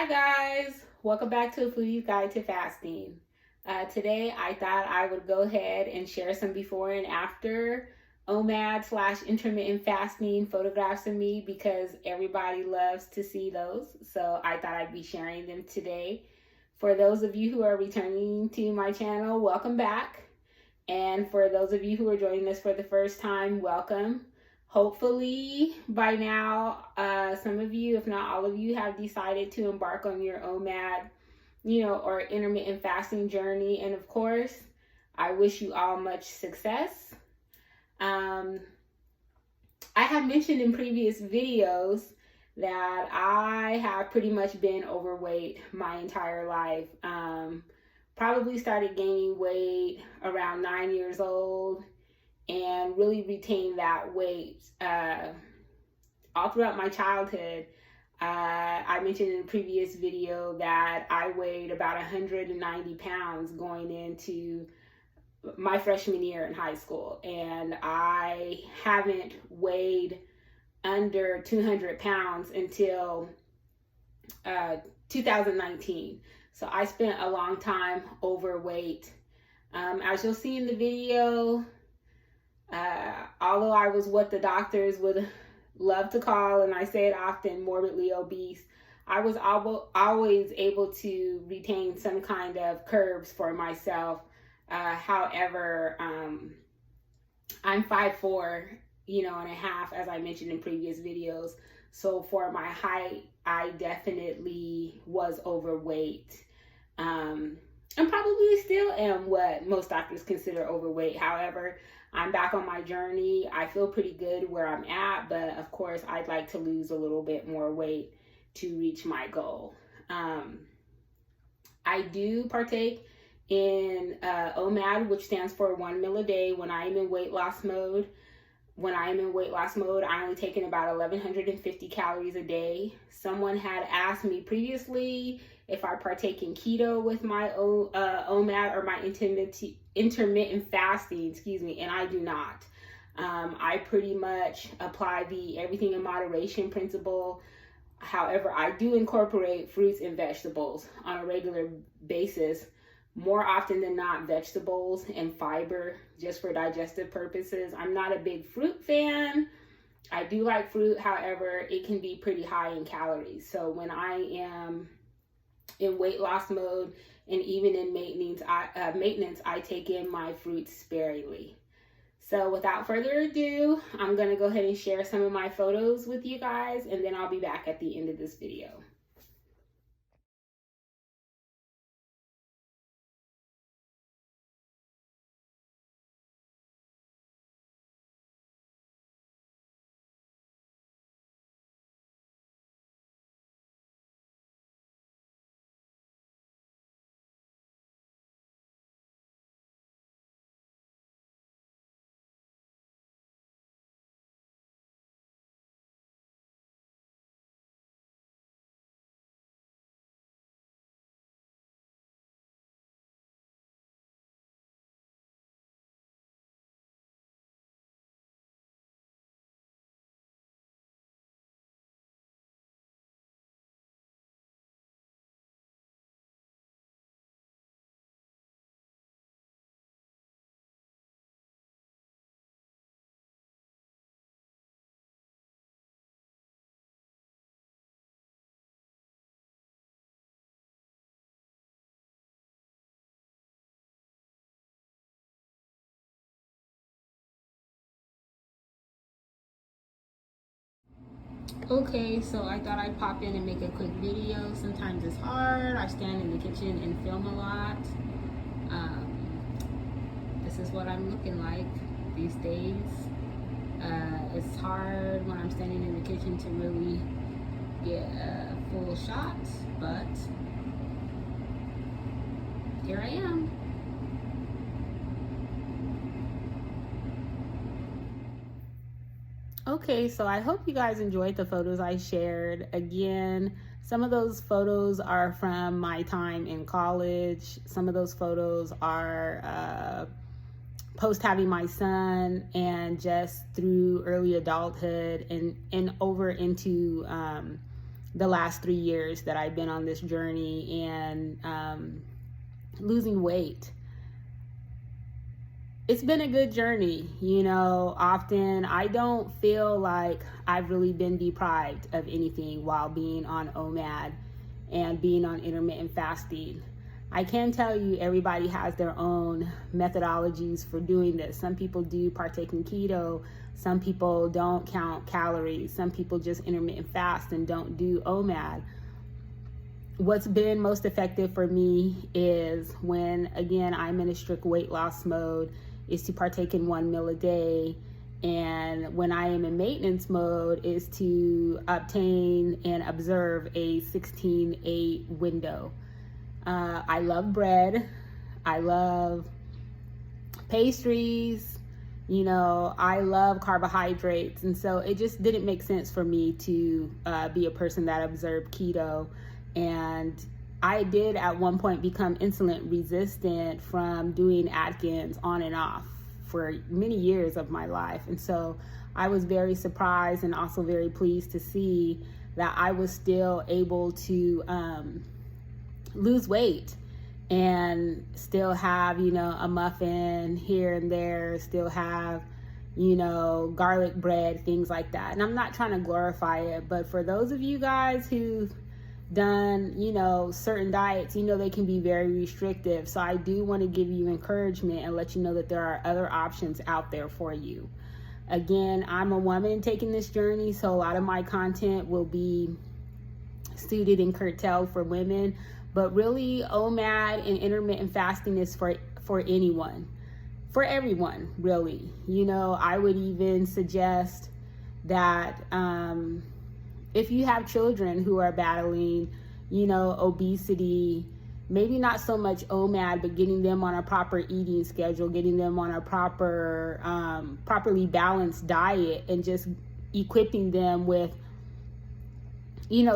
Hi guys, welcome back to a Foodie's Guide to Fasting. Today I thought I would go ahead and share some before and after OMAD/intermittent fasting photographs of me because everybody loves to see those. So I thought I'd be sharing them today. For those of you who are returning to my channel, welcome back. And for those of you who are joining us for the first time, welcome. Hopefully by now, some of you, if not all of you, have decided to embark on your OMAD, or intermittent fasting journey. And of course, I wish you all much success. I have mentioned in previous videos that I have pretty much been overweight my entire life. Probably started gaining weight around 9 years old and really retained that weight all throughout my childhood. I mentioned in a previous video that I weighed about 190 pounds going into my freshman year in high school, and I haven't weighed under 200 pounds until 2019. So I spent a long time overweight. As you'll see in the video, although I was what the doctors would love to call, and I say it often, morbidly obese, I was always able to retain some kind of curbs for myself. However, I'm 5'4", and a half, as I mentioned in previous videos. So for my height, I definitely was overweight. And probably still am what most doctors consider overweight. However, I'm back on my journey. I feel pretty good where I'm at, but of course, I'd like to lose a little bit more weight to reach my goal. I do partake in OMAD, which stands for 1 meal a day when I am in weight loss mode. When I am in weight loss mode, I only take in about 1,150 calories a day. Someone had asked me previously if I partake in keto with my OMAD or my intermittent fasting, and I do not. I pretty much apply the everything in moderation principle. However, I do incorporate fruits and vegetables on a regular basis. More often than not, vegetables and fiber, just for digestive purposes. I'm not a big fruit fan. I do like fruit, however, it can be pretty high in calories. So when I am in weight loss mode and even in maintenance, I take in my fruits sparingly. So without further ado, I'm going to go ahead and share some of my photos with you guys, and then I'll be back at the end of this video. Okay, so I thought I'd pop in and make a quick video. Sometimes it's hard. I stand in the kitchen and film a lot. This is what I'm looking like these days. It's hard when I'm standing in the kitchen to really get a full shot, but here I am. Okay, so I hope you guys enjoyed the photos I shared. Again, some of those photos are from my time in college. Some of those photos are post having my son, and just through early adulthood and over into the last 3 years that I've been on this journey and losing weight. It's been a good journey. Often I don't feel like I've really been deprived of anything while being on OMAD and being on intermittent fasting. I can tell you everybody has their own methodologies for doing this. Some people do partake in keto. Some people don't count calories. Some people just intermittent fast and don't do OMAD. What's been most effective for me is when, again, I'm in a strict weight loss mode, is to partake in 1 meal a day. And when I am in maintenance mode, is to obtain and observe a 16-8 window. I love bread. I love pastries. I love carbohydrates. And so it just didn't make sense for me to be a person that observed keto. And I did at one point become insulin resistant from doing Atkins on and off for many years of my life. And so I was very surprised and also very pleased to see that I was still able to lose weight and still have, a muffin here and there, still have, garlic bread, things like that. And I'm not trying to glorify it, but for those of you guys who've done, certain diets, they can be very restrictive. So I do want to give you encouragement and let you know that there are other options out there for you. Again, I'm a woman taking this journey, so a lot of my content will be suited and curtailed for women, but really OMAD and intermittent fasting is for anyone, for everyone, really. I would even suggest that if you have children who are battling, obesity, maybe not so much OMAD, but getting them on a proper eating schedule, getting them on a properly balanced diet, and just equipping them with,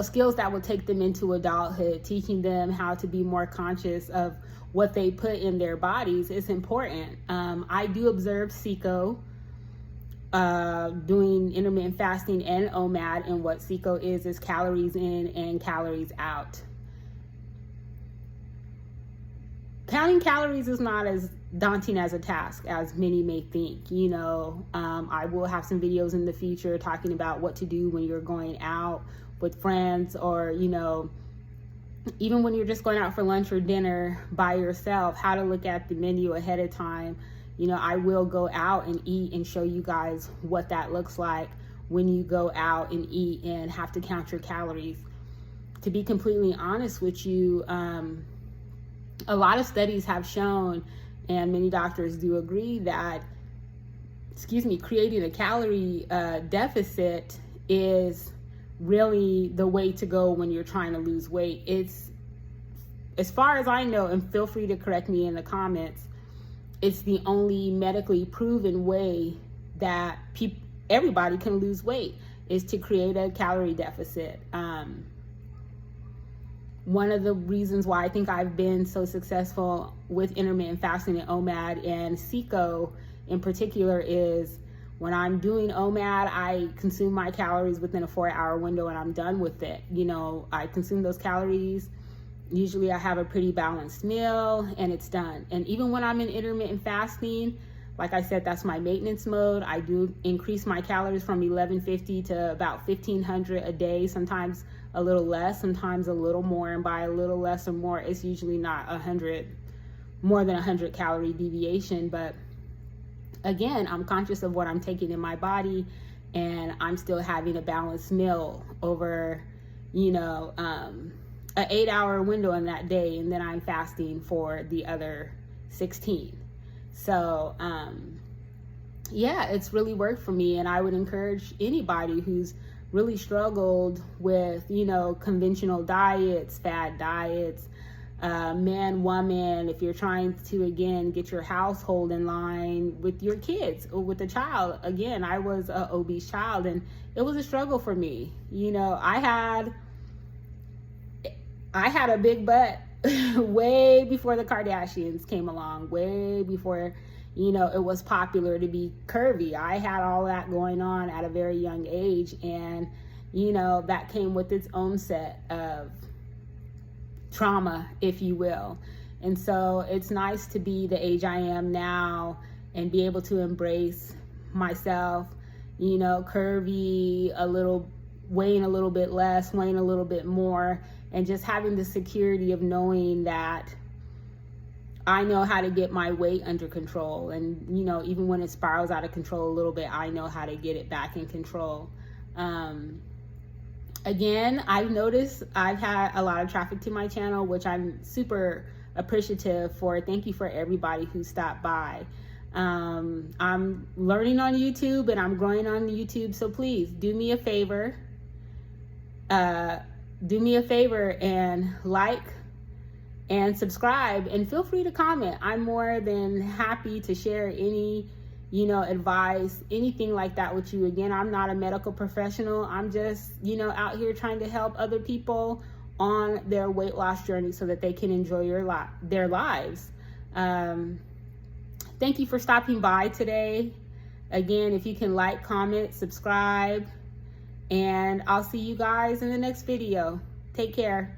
skills that will take them into adulthood, teaching them how to be more conscious of what they put in their bodies is important. I do observe CICO, doing intermittent fasting and OMAD, and what CICO is calories in and calories out. Counting calories is not as daunting as a task as many may think. I will have some videos in the future talking about what to do when you're going out with friends, or even when you're just going out for lunch or dinner by yourself, how to look at the menu ahead of time. I will go out and eat and show you guys what that looks like when you go out and eat and have to count your calories. To be completely honest with you, a lot of studies have shown, and many doctors do agree, that, creating a calorie deficit is really the way to go when you're trying to lose weight. It's, as far as I know, and feel free to correct me in the comments, it's the only medically proven way that everybody can lose weight, is to create a calorie deficit. One of the reasons why I think I've been so successful with intermittent fasting and OMAD and CICO in particular is when I'm doing OMAD, I consume my calories within a 4-hour window and I'm done with it. I consume those calories. Usually I have a pretty balanced meal and it's done. And even when I'm in intermittent fasting, like I said, that's my maintenance mode. I do increase my calories from 1150 to about 1500 a day, sometimes a little less, sometimes a little more. And by a little less or more, it's usually not more than 100 calorie deviation. But again, I'm conscious of what I'm taking in my body, and I'm still having a balanced meal over, an 8-hour window in that day, and then I'm fasting for the other 16. So, it's really worked for me, and I would encourage anybody who's really struggled with, conventional diets, fad diets, man, woman, if you're trying to, again, get your household in line with your kids or with a child. Again, I was an obese child, and it was a struggle for me. I had a big butt way before the Kardashians came along, way before, it was popular to be curvy. I had all that going on at a very young age, and you know, that came with its own set of trauma, if you will. And so it's nice to be the age I am now and be able to embrace myself, you know, curvy, a little, weighing a little bit less, weighing a little bit more, and just having the security of knowing that I know how to get my weight under control. And, you know, even when it spirals out of control a little bit, I know how to get it back in control. Again, I've noticed I've had a lot of traffic to my channel, which I'm super appreciative for. Thank you for everybody who stopped by. I'm learning on YouTube and I'm growing on YouTube. So please do me a favor. And like and subscribe, and feel free to comment. I'm more than happy to share any, you know, advice, anything like that with you. Again, I'm not a medical professional. I'm just, you know, out here trying to help other people on their weight loss journey so that they can enjoy their lives. Thank you for stopping by today. Again, if you can like, comment, subscribe, and I'll see you guys in the next video. Take care.